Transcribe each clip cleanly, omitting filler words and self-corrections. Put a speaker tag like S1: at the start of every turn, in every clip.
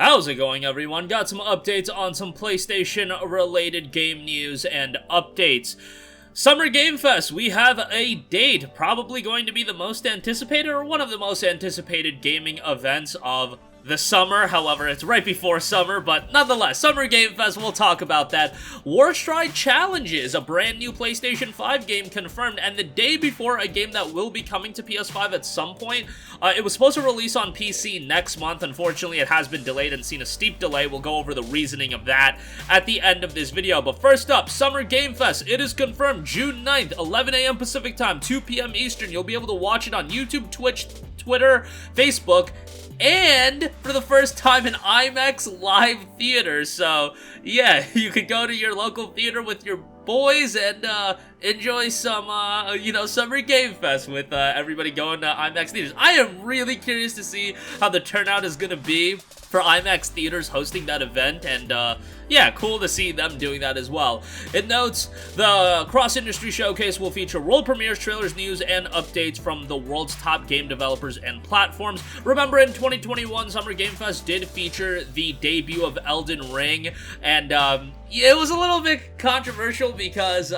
S1: How's it going, everyone? Got some updates on some PlayStation-related game news and updates. Summer Game Fest, we have a date, probably going to be the most anticipated or one of the most anticipated gaming events of the summer. However, it's right before summer, but nonetheless, Summer Game Fest, we'll talk about that. Warstride Challenges, a brand new PlayStation 5 game confirmed, and the day before a game that will be coming to PS5 at some point. It was supposed to release on PC next month. Unfortunately, it has been delayed and seen a steep delay. We'll go over the reasoning of that at the end of this video. But first up, Summer Game Fest. It is confirmed June 9th, 11 a.m. Pacific Time, 2 p.m. Eastern. You'll be able to watch it on YouTube, Twitch, Twitter, Facebook, and for the first time in IMAX live theater. So yeah, you could go to your local theater with your boys and enjoy some Summer Game Fest with everybody going to IMAX theaters. I am really curious to see how the turnout is gonna be for IMAX theaters hosting that event, and yeah, cool to see them doing that as well. It notes the cross-industry showcase will feature world premieres, trailers, news, and updates from the world's top game developers and platforms. Remember, in 2021, Summer Game Fest did feature the debut of Elden Ring, and it was a little bit controversial because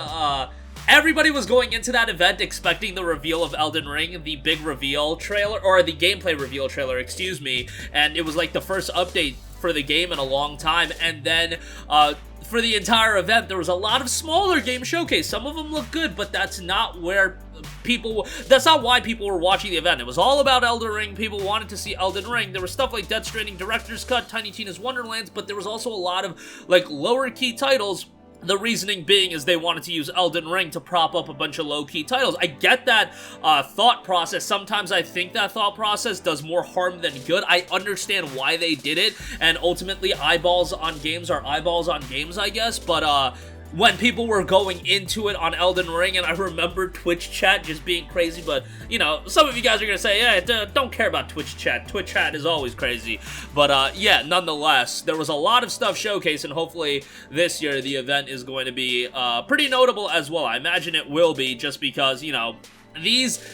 S1: everybody was going into that event expecting the reveal of Elden Ring, the big reveal trailer, or the gameplay reveal trailer, excuse me, and it was like the first update for the game in a long time, and then for the entire event there was a lot of smaller game showcase. Some of them look good, but that's not where that's not why people were watching the event. It was all about Elden Ring. People wanted to see Elden Ring. There was stuff like Death Stranding Director's Cut, Tiny Tina's Wonderlands, but there was also a lot of like lower key titles. The reasoning being is they wanted to use Elden Ring to prop up a bunch of low-key titles. I get that thought process. Sometimes I think that thought process does more harm than good. I understand why they did it, and ultimately eyeballs on games are eyeballs on games, I guess, but when people were going into it on Elden Ring, and I remember Twitch chat just being crazy, but, you know, some of you guys are gonna say, yeah, don't care about Twitch chat. Twitch chat is always crazy. But, yeah, nonetheless, there was a lot of stuff showcased, and hopefully this year the event is going to be pretty notable as well. I imagine it will be, just because, you know, these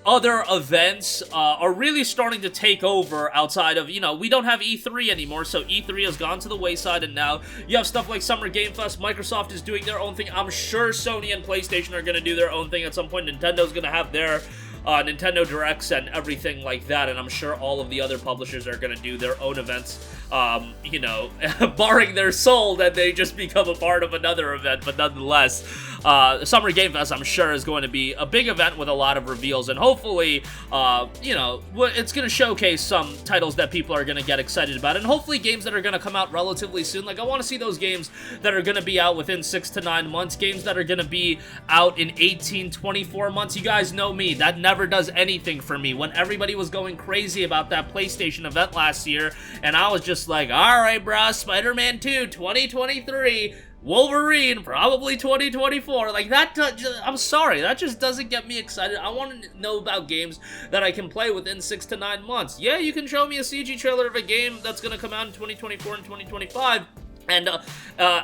S1: other events are really starting to take over outside of, you know, we don't have E3 anymore, so E3 has gone to the wayside, and now you have stuff like Summer Game Fest. Microsoft is doing their own thing. I'm sure Sony and PlayStation are going to do their own thing at some point. Nintendo's going to have their Nintendo Directs and everything like that, and I'm sure all of the other publishers are going to do their own events, you know, barring their soul that they just become a part of another event. But nonetheless, Summer Game Fest, I'm sure, is going to be a big event with a lot of reveals, and hopefully, you know, it's going to showcase some titles that people are going to get excited about, and hopefully games that are going to come out relatively soon. Like, I want to see those games that are going to be out within 6 to 9 months, games that are going to be out in 18, 24 months. You guys know me, that never does anything for me. When everybody was going crazy about that PlayStation event last year, and I was just like, alright bruh, Spider-Man 2, 2023, Wolverine, probably 2024, like that, I'm sorry, that just doesn't get me excited. I want to know about games that I can play within 6 to 9 months. Yeah, you can show me a CG trailer of a game that's gonna come out in 2024 and 2025, and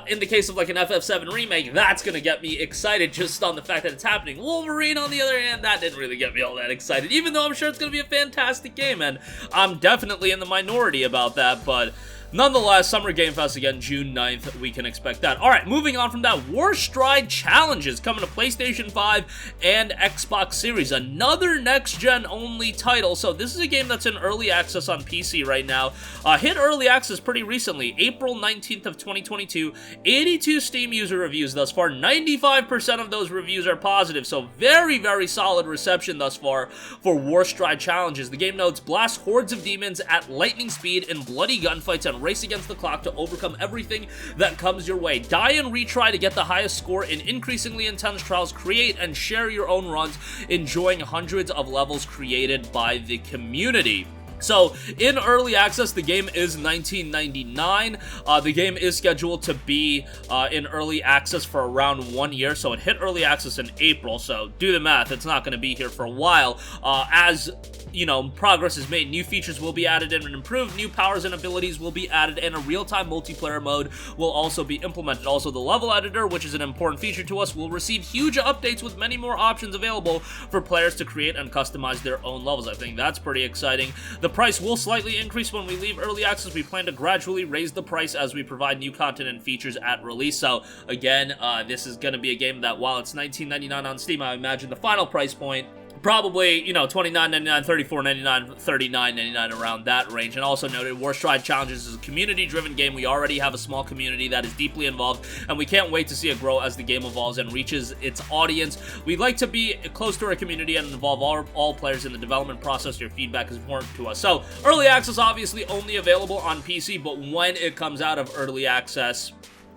S1: in the case of like an FF7 remake, that's gonna get me excited just on the fact that it's happening. Wolverine, on the other hand, that didn't really get me all that excited, even though I'm sure it's gonna be a fantastic game, and I'm definitely in the minority about that, but nonetheless, Summer Game Fest again, June 9th, we can expect that. Alright, moving on from that, Warstride Challenges coming to PlayStation 5 and Xbox Series. Another next-gen only title. So this is a game that's in early access on PC right now. Hit early access pretty recently, April 19th of 2022. 82 Steam user reviews thus far. 95% of those reviews are positive, so very, very solid reception thus far for Warstride Challenges. The game notes, blast hordes of demons at lightning speed in bloody gunfights and race against the clock to overcome everything that comes your way. Die and retry to get the highest score in increasingly intense trials. Create and share your own runs, enjoying hundreds of levels created by the community. So, in early access, the game is $19.99. The game is scheduled to be in early access for around 1 year, so it hit early access in April, so do the math, it's not going to be here for a while. As you know, progress is made, new features will be added and improved, new powers and abilities will be added, and a real-time multiplayer mode will also be implemented. Also, the level editor, which is an important feature to us, will receive huge updates with many more options available for players to create and customize their own levels. I think that's pretty exciting. The price will slightly increase when we leave early access. We plan to gradually raise the price as we provide new content and features at release. So again, this is going to be a game that while it's $19.99 on Steam, I imagine the final price point probably, you know, $29.99, $34.99, $39.99, around that range. And also noted, Warstride Challenges is a community-driven game. We already have a small community that is deeply involved, and we can't wait to see it grow as the game evolves and reaches its audience. We'd like to be close to our community and involve all players in the development process. Your feedback is important to us. So, early access obviously only available on PC, but when it comes out of early access,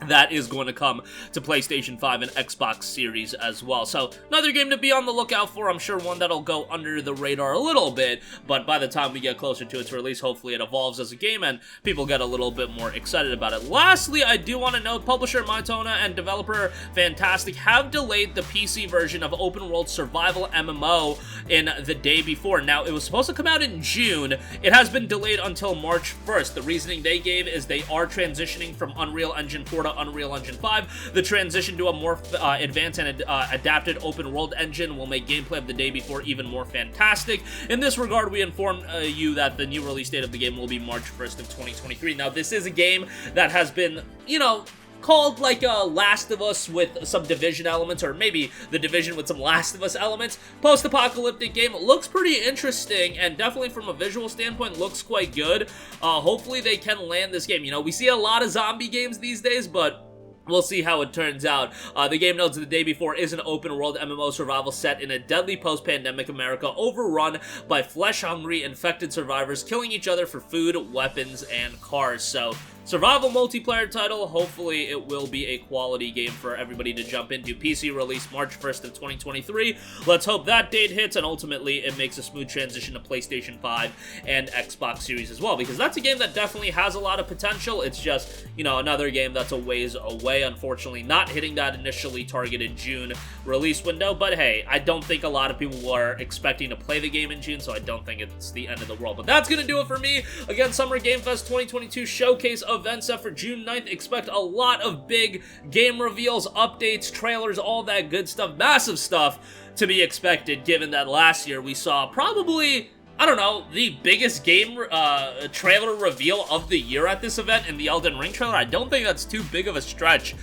S1: that is going to come to PlayStation 5 and Xbox Series as well. So, another game to be on the lookout for. I'm sure one that'll go under the radar a little bit, but by the time we get closer to its release, hopefully it evolves as a game and people get a little bit more excited about it. Lastly, I do want to note, publisher Mytona and developer Fantastic have delayed the PC version of Open World Survival MMO in the day before. Now, it was supposed to come out in June. It has been delayed until March 1st. The reasoning they gave is they are transitioning from Unreal Engine 4 to Unreal Engine 5. The transition to a more advanced and adapted open world engine will make gameplay of the day before even more fantastic. In this regard, we inform you that the new release date of the game will be March 1st of 2023. Now, this is a game that has been, you know, called like a Last of Us with some Division elements, or maybe the Division with some Last of Us elements. Post-apocalyptic game. It looks pretty interesting, and definitely from a visual standpoint looks quite good. Hopefully they can land this game. You know, we see a lot of zombie games these days, but we'll see how it turns out. The game notes the day before is an open-world MMO survival set in a deadly post-pandemic America overrun by flesh-hungry infected survivors killing each other for food, weapons, and cars. So, survival multiplayer title. Hopefully it will be a quality game for everybody to jump into. PC release March 1st of 2023. Let's hope that date hits and ultimately it makes a smooth transition to PlayStation 5 and Xbox Series as well, because that's a game that definitely has a lot of potential. It's just, you know, another game that's a ways away, unfortunately, not hitting that initially targeted June release window. But hey, I don't think a lot of people were expecting to play the game in June, so I don't think it's the end of the world. But that's gonna do it for me. Again, Summer Game Fest 2022 showcase events set for June 9th. Expect a lot of big game reveals, updates, trailers, all that good stuff. Massive stuff to be expected, given that last year we saw probably, I don't know, the biggest game trailer reveal of the year at this event in the Elden Ring trailer. I don't think that's too big of a stretch,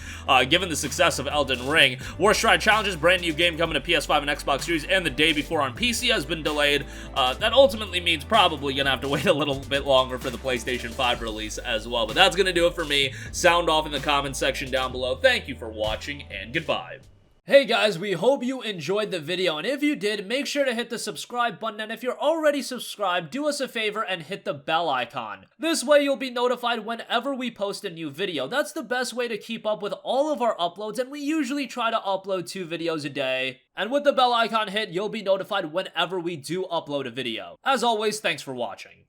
S1: given the success of Elden Ring. Warstride Challenges, brand new game coming to PS5 and Xbox Series, and the day before on PC has been delayed. That ultimately means probably gonna have to wait a little bit longer for the PlayStation 5 release as well. But that's gonna do it for me. Sound off in the comment section down below. Thank you for watching, and goodbye. Hey guys, we hope you enjoyed the video, and if you did, make sure to hit the subscribe button, and if you're already subscribed, do us a favor and hit the bell icon. This way you'll be notified whenever we post a new video. That's the best way to keep up with all of our uploads, and we usually try to upload 2 videos a day. And with the bell icon hit, you'll be notified whenever we do upload a video. As always, thanks for watching.